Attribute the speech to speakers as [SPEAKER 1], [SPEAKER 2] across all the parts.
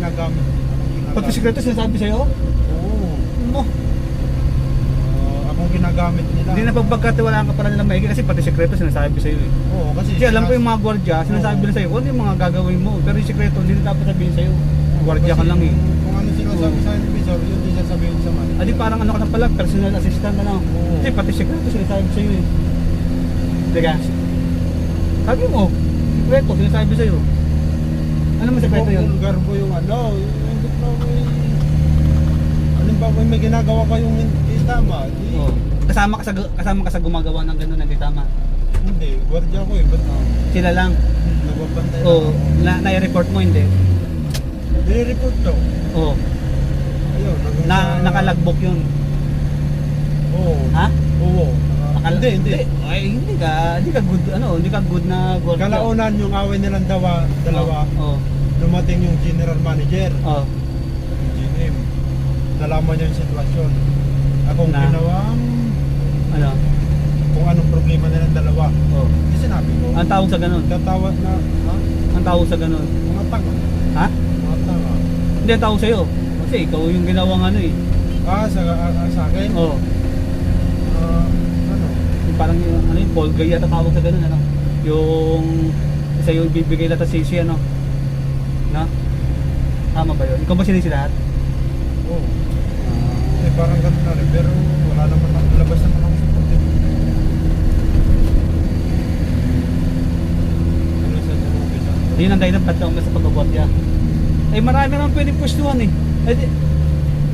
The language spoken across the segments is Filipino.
[SPEAKER 1] ginagamit?
[SPEAKER 2] Pati sikreto sinasabi sa'yo?
[SPEAKER 1] Oo.
[SPEAKER 2] Mo.
[SPEAKER 1] Akong ginagamit nila.
[SPEAKER 2] Hindi na pagkatiwalaan ka pala nila maigi kasi pati sikreto sinasabi sa'yo eh.
[SPEAKER 1] Oo, kasi
[SPEAKER 2] Kasi alam ko yung mga gwardiya, sinasabi
[SPEAKER 1] Oo.
[SPEAKER 2] nila sa'yo kung ano yung mga gagawin mo. Pero yung sikreto, hindi na dapat sabihin sa'yo. Gwardiya ka lang eh.
[SPEAKER 1] Kung ano sinasabi sa akin, Bisor, yun din sasabihin sa man.
[SPEAKER 2] Adi parang ano ka na pala, personal assistant na lang.
[SPEAKER 1] Oo.
[SPEAKER 2] Kasi pati sikreto sinasabi sa'yo eh. Teka. Sabi mo, sikreto sinasabi sa'yo. Ano mo sikreto yun?
[SPEAKER 1] Kung garbo yung ano, hindi pa may... Halimbawa may ginagawa kayong hindi tama, di...
[SPEAKER 2] Oh. Kasama ka sa gumagawa ng gano'n na di tama.
[SPEAKER 1] Hindi, gwardiya ko eh, ba't
[SPEAKER 2] Sila lang.
[SPEAKER 1] nagbabantay
[SPEAKER 2] Oh,
[SPEAKER 1] lang ako?
[SPEAKER 2] na-report mo hindi.
[SPEAKER 1] Nire-report to.
[SPEAKER 2] Oh,
[SPEAKER 1] Ayun, hanggang sa-
[SPEAKER 2] nakalagbok yun.
[SPEAKER 1] Oo.
[SPEAKER 2] Ha?
[SPEAKER 1] Oo. Hindi.
[SPEAKER 2] Ay, hindi ka good na gwardiya.
[SPEAKER 1] Kalaunan yung away nilang dalawa,
[SPEAKER 2] Oh.
[SPEAKER 1] dumating yung general manager,
[SPEAKER 2] Oh.
[SPEAKER 1] yung GM. Nalaman niya yung sitwasyon. Akong
[SPEAKER 2] Na?
[SPEAKER 1] ginawang
[SPEAKER 2] Ano?
[SPEAKER 1] kung anong problema nilang dalawa.
[SPEAKER 2] Oh.
[SPEAKER 1] Di sinabi ko.
[SPEAKER 2] Ang tawag sa ganun.
[SPEAKER 1] Tatawag na, ha?
[SPEAKER 2] Ang tawag sa ganun.
[SPEAKER 1] Mga tanga.
[SPEAKER 2] Ha?
[SPEAKER 1] Mga tanga.
[SPEAKER 2] Hindi ang tawag sa'yo. Kasi ikaw yung ginawang ano eh.
[SPEAKER 1] Sa akin?
[SPEAKER 2] Oh.
[SPEAKER 1] Ano?
[SPEAKER 2] Yung parang yung ano yung Paul Gay yata tawag sa ganun ano. Yung isa yung bibigay lahat sa sisi ano. No? Tama ba yun? Ikaw ba sinisi lahat?
[SPEAKER 1] Oo. Parang ganun na rin. Pero wala naman ako. Labas naman ako sa puti. Ano sa tumubis ako?
[SPEAKER 2] Yun ang dahilan ba't ka umas sa pag-abotya. Eh marami naman pwedeng pwestuhan eh.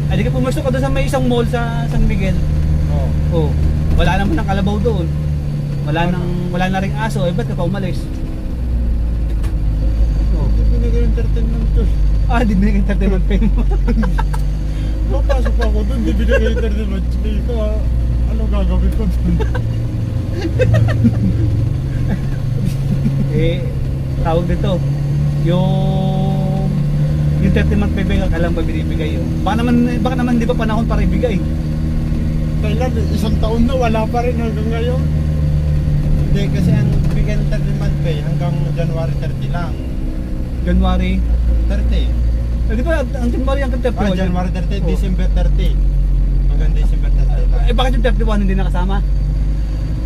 [SPEAKER 2] Di ka pumwesto ka doon sa may isang mall sa San Miguel.
[SPEAKER 1] Oo.
[SPEAKER 2] Oh. Wala naman ng kalabaw doon. Wala na ring aso. Eh ba't ka pa umalis? Oh.
[SPEAKER 1] Hindi binigay yung entertainment ko.
[SPEAKER 2] Di binigay entertainment pay mo.
[SPEAKER 1] Papasok ako doon, di binigay yung entertainment pay ko. Ano gagawin ko doon?
[SPEAKER 2] Tawag dito. Yung entertainment pay ba alam ba binibigay yun? Baka naman di ba panahon para ibigay?
[SPEAKER 1] Kailan, isang taon na wala pa rin hanggang ngayon. Hindi, kasi ang bigay ng entertainment pay hanggang January 30 lang.
[SPEAKER 2] January.
[SPEAKER 1] 30.
[SPEAKER 2] Di ba ang January ang 31?
[SPEAKER 1] January 30,
[SPEAKER 2] Oh.
[SPEAKER 1] December 30. Hanggang December 30 lang.
[SPEAKER 2] Bakit yung 31 hindi nakasama?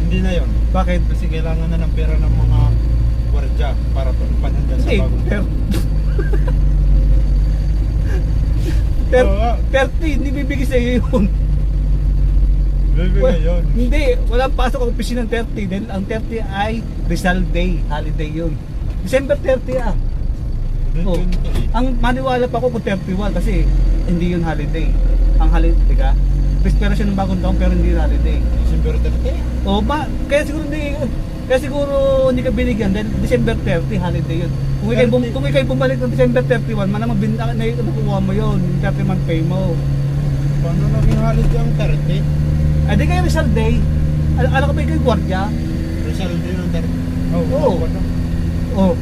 [SPEAKER 1] Hindi na yon.
[SPEAKER 2] Bakit?
[SPEAKER 1] Kasi kailangan na ng pera ng mga gwardiya para panhandal sa
[SPEAKER 2] Hindi.
[SPEAKER 1] bagong taon.
[SPEAKER 2] 30, hindi bibigay sa iyo yun.
[SPEAKER 1] Bibigay yun.
[SPEAKER 2] Hindi, walang pasok ang opisina ng 30. Dahil ang 30 ay Rizal Day, holiday yun. December 30 ah. Oh. Ang maniwala pa ako kung 31 kasi hindi yun holiday. Ang holiday ka. Prespera siya ng bagong taon pero hindi holiday.
[SPEAKER 1] December 30.
[SPEAKER 2] O ba, kaya siguro hindi ka binigyan dahil December 30 holiday yun. Kung ikay bumalik ng December 31, malamang nakuha mo yun, yung 30 month pay mo.
[SPEAKER 1] Paano naging holiday ang 30?
[SPEAKER 2] Di kayo Rizal Day. Alam ko ba ikaw yung gwardiya?
[SPEAKER 1] Rizal din ang 30.
[SPEAKER 2] Oo. Oh.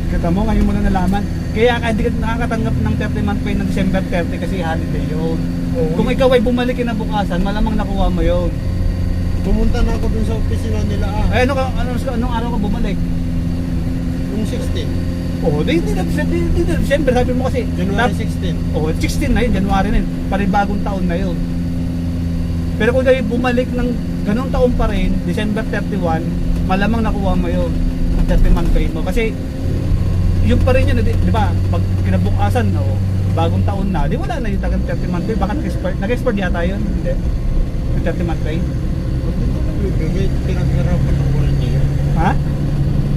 [SPEAKER 2] Kita mo, ngayon mo na nalaman. Kaya hindi ka nakakatanggap ng 30 month pay ng December 30 kasi holiday yun.
[SPEAKER 1] Oo.
[SPEAKER 2] Kung ikaw ay bumalik kinabukasan, malamang nakuha mo yun.
[SPEAKER 1] Pumunta na ako dun sa opisina nila
[SPEAKER 2] Ay, anong araw ka bumalik?
[SPEAKER 1] Yung 16.
[SPEAKER 2] Oh, di December, sabi mo kasi.
[SPEAKER 1] January 16.
[SPEAKER 2] Oh, 16 na yun, January na yun. Panibagong taon na yun. Pero kung kayo bumalik ng ganung taon pa rin, December 31, malamang nakuha mo yun. Ang 30 month pay mo. Kasi, yun pa rin yun, di ba? Pag kinabukasan, bagong taon na, di wala na yung tagang 30 month pay. Baka nag-export yata yun. Hindi. Yung 30 month pay.
[SPEAKER 1] Pinaghirapan ng gwardiya yun.
[SPEAKER 2] Ha?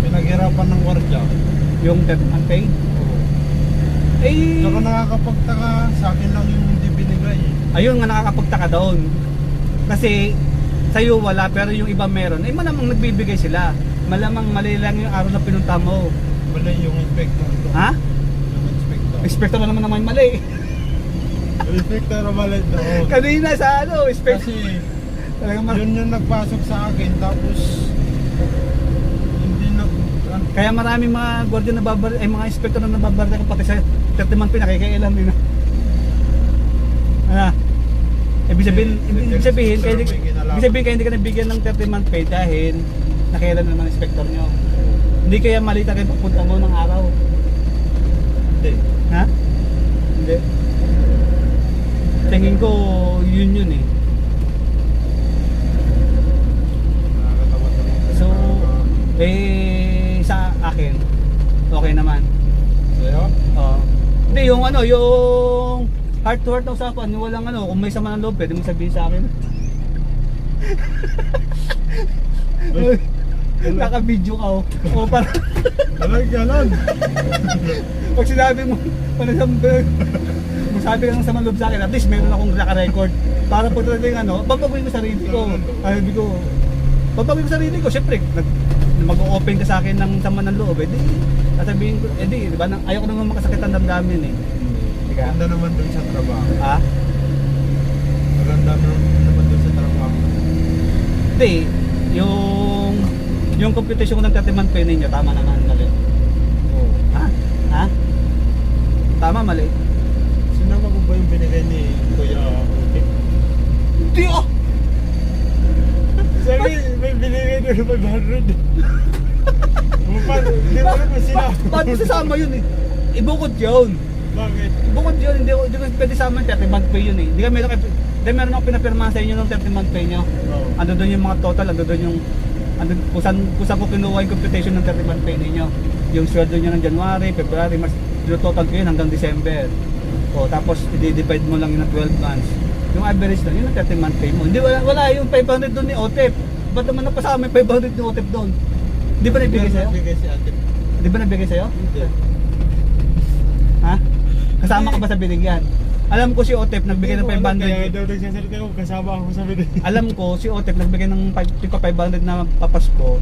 [SPEAKER 1] Pinaghirapan ng gwardiya.
[SPEAKER 2] Yung 30 month pay?
[SPEAKER 1] Oo.
[SPEAKER 2] Eh,
[SPEAKER 1] Saka nakakapagtaka, sa akin lang yung hindi binigay.
[SPEAKER 2] ayun nga nakakapagtaka doon. Kasi sa'yo wala pero yung iba meron. Eh malamang nagbibigay sila. Malamang mali lang yung araw na pinunta mo.
[SPEAKER 1] Wala yung inspector doon.
[SPEAKER 2] Ha?
[SPEAKER 1] Yung inspector.
[SPEAKER 2] Inspector na naman naman mali.
[SPEAKER 1] Yung inspector na mali doon.
[SPEAKER 2] Kanina sa inspector.
[SPEAKER 1] Kasi
[SPEAKER 2] Talagang
[SPEAKER 1] yun yung nagpasok sa akin, tapos hindi na...
[SPEAKER 2] Kaya maraming mga gwardiya na ay mga inspector na nababarda ko pati sa 30 month pay nakikailam din. Ibig sabihin kaya hindi ka nabigyan ng 30 month pay dahil nakailan naman inspector nyo. Hindi kaya mali tayo pagpunta mo ng araw.
[SPEAKER 1] Hindi.
[SPEAKER 2] Ha? Hindi. Tingin ko yun eh.
[SPEAKER 1] Nakakatawa talaga.
[SPEAKER 2] So, sa akin, okay naman.
[SPEAKER 1] Sa'yo?
[SPEAKER 2] Oo. Hindi, yung ano, yung heart to heart na usapan, yung walang ano, kung may sama ng loob, pwede mo sabihin sa akin. Naka-video ka oh. O para
[SPEAKER 1] Ganon.
[SPEAKER 2] pag sinabi mo, kung sabi ka ng sama loob sa akin, at least meron akong naka-record. Para pag talagang ano, papagawin ko sarili ko. Sabi ko, papagawin ko sarili ko, syempre, mag-open ka sa akin ng sama ng loob, di, sasabihin ko, di ba, ayoko naman makasakit ang damdamin eh. Diga?
[SPEAKER 1] Maganda naman dun sa trabaho.
[SPEAKER 2] Ha?
[SPEAKER 1] Maganda naman dun sa trabaho.
[SPEAKER 2] Hindi, yung computation ko ng 30-month pay ninyo, tama naman, mali.
[SPEAKER 1] Oo.
[SPEAKER 2] Ha? Ha? Tama, mali.
[SPEAKER 1] Sinama mo ba yung binigay ni Kuya Utik?
[SPEAKER 2] Hindi ah!
[SPEAKER 1] Sabi, may binigay doon ng 500. Hindi mo naman sila.
[SPEAKER 2] Ba't sasama yun eh? Ibukod yun.
[SPEAKER 1] Bakit?
[SPEAKER 2] Ibukod yun, hindi ko pwede sama yung 30-month pay yun eh. Meron ako pinapirmahan sa inyo ng 30-month pay nyo.
[SPEAKER 1] Oo.
[SPEAKER 2] Ando doon yung mga total, ando doon yung kung saan ko kinuha yung computation ng 30-month pay ninyo. Yung sweldo nyo ng January, February, March, total ko yun hanggang December. O tapos i-divide mo lang yun ng 12 months. Yung average lang yun ang 30-month pay mo. Hindi wala yung 500 doon ni Otep. Ba't naman napasama yung 500 ni Otep doon? Di ba nabigay sa'yo?
[SPEAKER 1] Nabigay si ate.
[SPEAKER 2] Di ba nabigay sa'yo?
[SPEAKER 1] Hindi.
[SPEAKER 2] Ha? Kasama ka ba sa binigyan? Alam ko si Otep nagbigay ng 500.
[SPEAKER 1] Kaya daw nagsasalita ko, kasama ako sa binigay.
[SPEAKER 2] Alam ko si Otep nagbigay ng 500 na papasko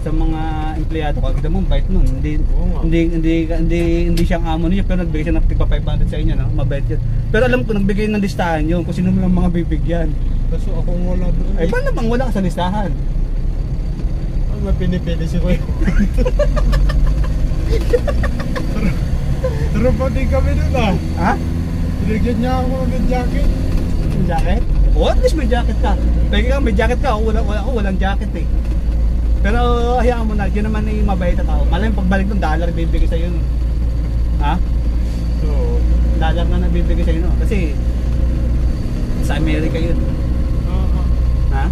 [SPEAKER 2] sa mga empleyado ko. Kita mo, bait nun.
[SPEAKER 1] Oo nga.
[SPEAKER 2] Hindi siyang amo niya pero nagbigay siya ng 500 sa inyo, no? Mabait yun. Pero alam ko nagbigay ng listahan yun kung sino mo lang mga bibigyan.
[SPEAKER 1] Kaso ako wala doon.
[SPEAKER 2] Ay, paano bang wala ka sa listahan?
[SPEAKER 1] Ay, may pinipili si Kuya. Pero pati kami doon ah.
[SPEAKER 2] Ha?
[SPEAKER 1] Binigyan niya ako ng jacket.
[SPEAKER 2] Yung jacket? O, at least may jacket ka. Pwede ka, may jacket ka. Ako walang jacket eh. Pero hayaan mo na, yun naman ay mabait na tao. Malay mo pagbalik ng dollar bibigay sa'yo. No? Ha?
[SPEAKER 1] So,
[SPEAKER 2] Dollar na nabibigay sa'yo. No? Kasi sa Amerika yun. Ha?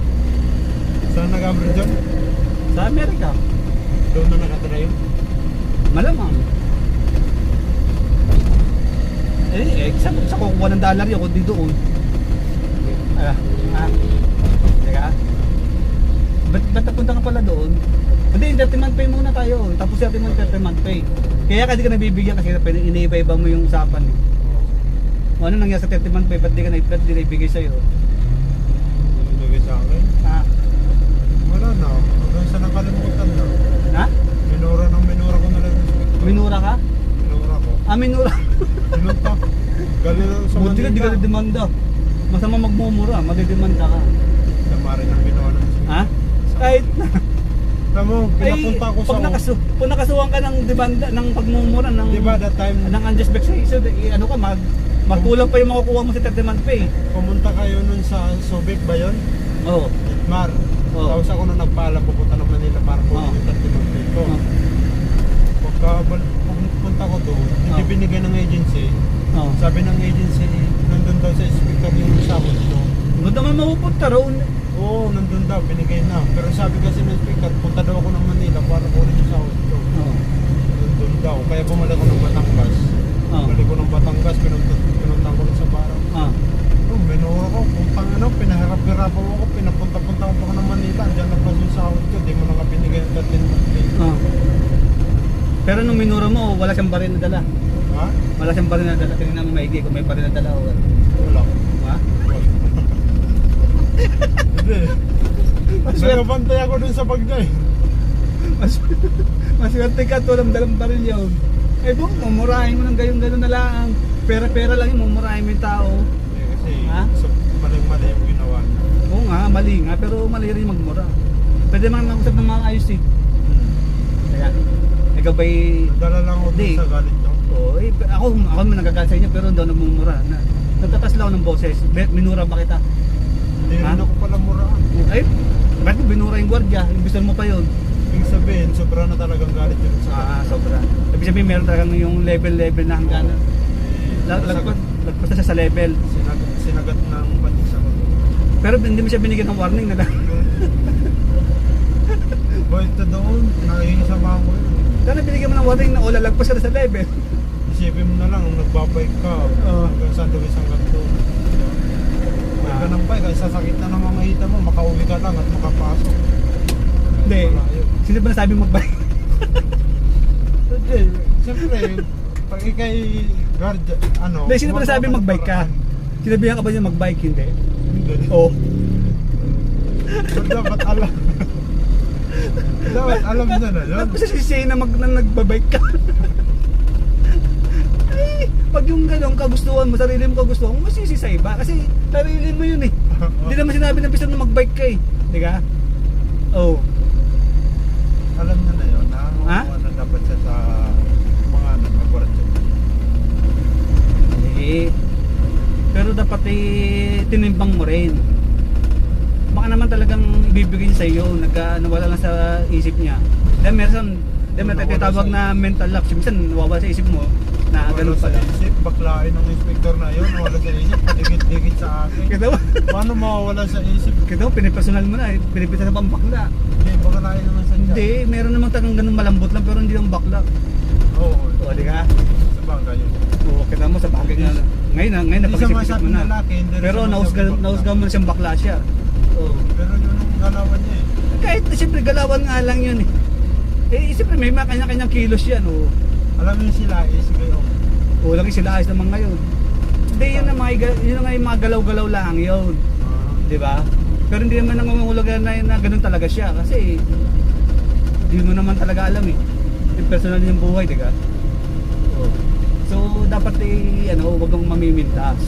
[SPEAKER 1] saan nag-abroad dyan?
[SPEAKER 2] Sa Amerika.
[SPEAKER 1] Doon na nakatira yun?
[SPEAKER 2] Malamang. Sa kukuha ng dollar yun, kundi doon. Teka. Ba't napunta ka pala doon? Hindi, 30-month pay muna tayo. Tapos 30-month pay. Kaya ka di ka nabibigyan kasi iniiba-iba mo yung usapan eh. O ano nangyari sa 30-month pay? Ba't di ka naibigay sa'yo?
[SPEAKER 1] Binigay sa akin?
[SPEAKER 2] Ha?
[SPEAKER 1] Wala na. Hanggang sa nakalimutan na.
[SPEAKER 2] Ha?
[SPEAKER 1] Minura ko na lang.
[SPEAKER 2] Minura ka?
[SPEAKER 1] Minura ko.
[SPEAKER 2] Minura.
[SPEAKER 1] Pinunta. Galing lang sa
[SPEAKER 2] Buti ka di ka nademanda. Masama magmumura, madidemanda ka.
[SPEAKER 1] Sa mare ng ginawa ng
[SPEAKER 2] Ha? Kahit na.
[SPEAKER 1] Alam mo, pinapunta ko sa...
[SPEAKER 2] Kung nakasuhan ka ng demanda, ng pagmumura, ng...
[SPEAKER 1] Diba that time,
[SPEAKER 2] ng unjust vexation, ano ka, magkulang pa yung makukuha mo sa 30-month pay.
[SPEAKER 1] pumunta kayo nun sa Subic ba yun?
[SPEAKER 2] Oo.
[SPEAKER 1] Mar.
[SPEAKER 2] Oo.
[SPEAKER 1] Tapos ako nung nagpaalam, pupunta ng Manila para kunin yung 30-month pay ko.
[SPEAKER 2] Oo.
[SPEAKER 1] Pagka pumunta ko doon, hindi
[SPEAKER 2] Oo.
[SPEAKER 1] binigay ng agency.
[SPEAKER 2] Oo.
[SPEAKER 1] Sabi ng agency, nandun daw sa speaker yung sahod ko.
[SPEAKER 2] Doon naman mapupunta roon.
[SPEAKER 1] Oo, nandun daw, binigay na. Pero sabi kasi ng speaker, punta daw ako ng Manila para kunin yung sahod ko.
[SPEAKER 2] Oo.
[SPEAKER 1] Nandun daw, kaya bumalik ko ng Batangas.
[SPEAKER 2] Oo.
[SPEAKER 1] Balik ko ng Batangas, pinuntan ko lang sa Barang.
[SPEAKER 2] Ah.
[SPEAKER 1] Minura ko, pinaharap-hirapan ako, pinapunta-punta ko pa ng Manila. Diyan na pa yung sahod ko, di mo na ka binigay ng 13-month pay.
[SPEAKER 2] Ah. Pero nung minura mo, wala siyang baril na dala.
[SPEAKER 1] Ha?
[SPEAKER 2] Wala siyang baril na dala. Tingnan mo maigi kung may baril na dala o wala.
[SPEAKER 1] Wala.
[SPEAKER 2] Ha?
[SPEAKER 1] Hindi.
[SPEAKER 2] Maswerte,
[SPEAKER 1] Nagabantay ako dun sa bag niya eh.
[SPEAKER 2] maswerte ka at walang dalang baril yun. Eh buong mumurahin mo ng gayon-gayon na lang. Pera-pera lang yung mumurahin mo yung tao.
[SPEAKER 1] Eh, kasi
[SPEAKER 2] Ha?
[SPEAKER 1] maling-mali yung ginawa niya.
[SPEAKER 2] Oo nga, mali nga, pero mali rin magmura. Pwede man mag-usap ng mga ayos eh. Kaya, ikaw ba'y...
[SPEAKER 1] Dala lang ako dun
[SPEAKER 2] Hindi.
[SPEAKER 1] sa galit niyo.
[SPEAKER 2] Oo, ako man nagagalit sa inyo pero hindi ako nagmumura. Nagtatas lang ako ng boses. Minura ba kita?
[SPEAKER 1] Hindi
[SPEAKER 2] Ha?
[SPEAKER 1] rin ako pala muraan.
[SPEAKER 2] Ay, bakit mo binura yung gwardiya? Imbis mo pa yun.
[SPEAKER 1] Ibig sabihin, sobra na talagang galit yun sa akin.
[SPEAKER 2] Sobra. Ibig sabihin meron talagang yung level na hangganan. Lagpas na siya sa level.
[SPEAKER 1] Sinagat ng patis ako.
[SPEAKER 2] Pero hindi mo siya binigyan ng warning na lang.
[SPEAKER 1] Boy, ito doon, nakihingi sa mga ko yun.
[SPEAKER 2] Sana binigyan mo ng warning na lalagpas ka na sa level.
[SPEAKER 1] Isipin mo na lang, nagbabike ka, hanggang San Luis hanggang doon. May ka ng bike, ay sasakit na ng mga hita mo, makauwi ka lang at makapasok.
[SPEAKER 2] Hindi.
[SPEAKER 1] Wala yun.
[SPEAKER 2] Sino ba nasabi magbike?
[SPEAKER 1] Hindi, siyempre, pag ikay guardian, ano...
[SPEAKER 2] Hindi, sino ba nasabi magbike ka? Sinabihan ka ba niya magbike? Hindi.
[SPEAKER 1] Hindi.
[SPEAKER 2] Oo.
[SPEAKER 1] Dapat alam. Dapat alam niya na yun.
[SPEAKER 2] Ba't mo sisisihin na nagbabike ka? Ay, pag yung ganong kagustuhan mo, sarili mo kagustuhan mo, masisi sa iba. Kasi sarili mo yun eh. Hindi naman sinabi ng pisa na magbike ka eh. Di ka? Oo.
[SPEAKER 1] Alam niya na yun,
[SPEAKER 2] Ha?
[SPEAKER 1] na dapat siya sa mga nagpaparatyo.
[SPEAKER 2] Eh, pero dapat tinimbang mo rin. Baka naman talagang ibibigay niya sa iyo, nawala lang sa isip niya. Dahil meron tinatawag na mental lapse. Minsan nawawala sa isip mo na ganun
[SPEAKER 1] Wala
[SPEAKER 2] pala.
[SPEAKER 1] sa isip, baklain ng inspector na yun, wala sa isip, padigit-digit sa akin.
[SPEAKER 2] Kita mo?
[SPEAKER 1] Paano mawawala sa isip?
[SPEAKER 2] Kita mo, pinipersonal mo na, pinipitan na pang bakla.
[SPEAKER 1] Hindi, baklain naman sa
[SPEAKER 2] Hindi, meron namang tanong ganun malambot lang pero hindi yung bakla.
[SPEAKER 1] Oo,
[SPEAKER 2] O, di ka?
[SPEAKER 1] sa bangka yun.
[SPEAKER 2] Oo, kita mo sa bagay nga. Ngayon
[SPEAKER 1] Hindi sa
[SPEAKER 2] napag-isip
[SPEAKER 1] masabi
[SPEAKER 2] mo
[SPEAKER 1] ng
[SPEAKER 2] na.
[SPEAKER 1] lalaki, hindi rin
[SPEAKER 2] Pero
[SPEAKER 1] sa masabi ng bakla.
[SPEAKER 2] nausgaw mo na siyang bakla siya. Oo.
[SPEAKER 1] Pero yun ang galawan niya eh.
[SPEAKER 2] Kahit siyempre galawan nga lang yun eh. Eh, siyempre may mga kanya-kanyang kilos yan. Oo.
[SPEAKER 1] Alam niyo sila eh, sige oh.
[SPEAKER 2] O, lagi sila ayos naman ngayon. Hindi, yun na yung mga galaw-galaw lang yun. Di ba? Pero hindi naman nangungulagan na ganun talaga siya. Kasi, hindi mo naman talaga alam eh. Yung personal yung buhay, di ba? So, dapat wag kang mamimintas.